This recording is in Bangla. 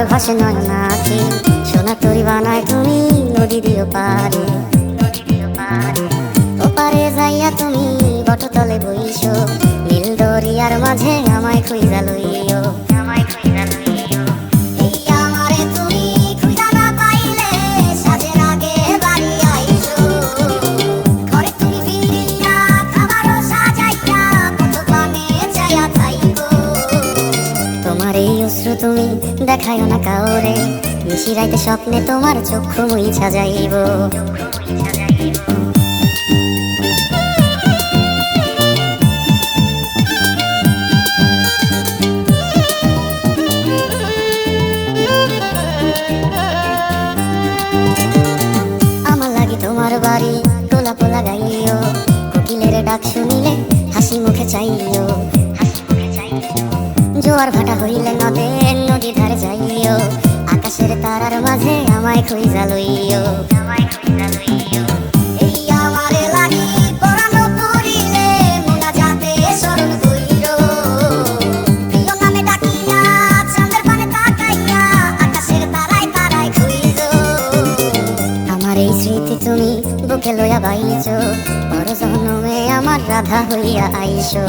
ভাসে নয়ন আঁখি, সোনা তরি বানায় তুমি নদী দিও পারে। ওপারে যাইয়া তুমি বটতলে বইছো, নীল দরিয়ার মাঝে আমায় খুঁজা লইও। এই আমারে তুমি খুঁজা না পাইলে সাজের আগে বাড়ি আইছো। ঘরে তুমি ফিরিয়া খাবারও সাজাইয়া কত পানে চাইয়া থাইকো। তোমার এই অশ্রু তুমি দেখায়ও না কাউরে, নিশিরাইতে স্বপ্নে তোমার চক্ষু মুইছা যাইব। তোমার বাড়ি গোলাপ লাগাইও, কোকিলের ডাক শুনিলে হাসি মুখে চাইও। জোয়ার ভাটা হইলে নদী ধারে যাইও, আকাশের তারার মাঝে আমায় খুঁজা লইও। এই আমারে লাগি পরানো করিলে মোনাজাতে স্মরণ কইরো। প্রিয় নামে ডাকিয়া চাঁদের পানে তাকাইয়া আকাশের তারায় তারায় খুঁজো। আমার এই স্মৃতি তুমি বুকে লইয়া বাইছো, বড় জনমে আমার রাধা হইয়া আইসো।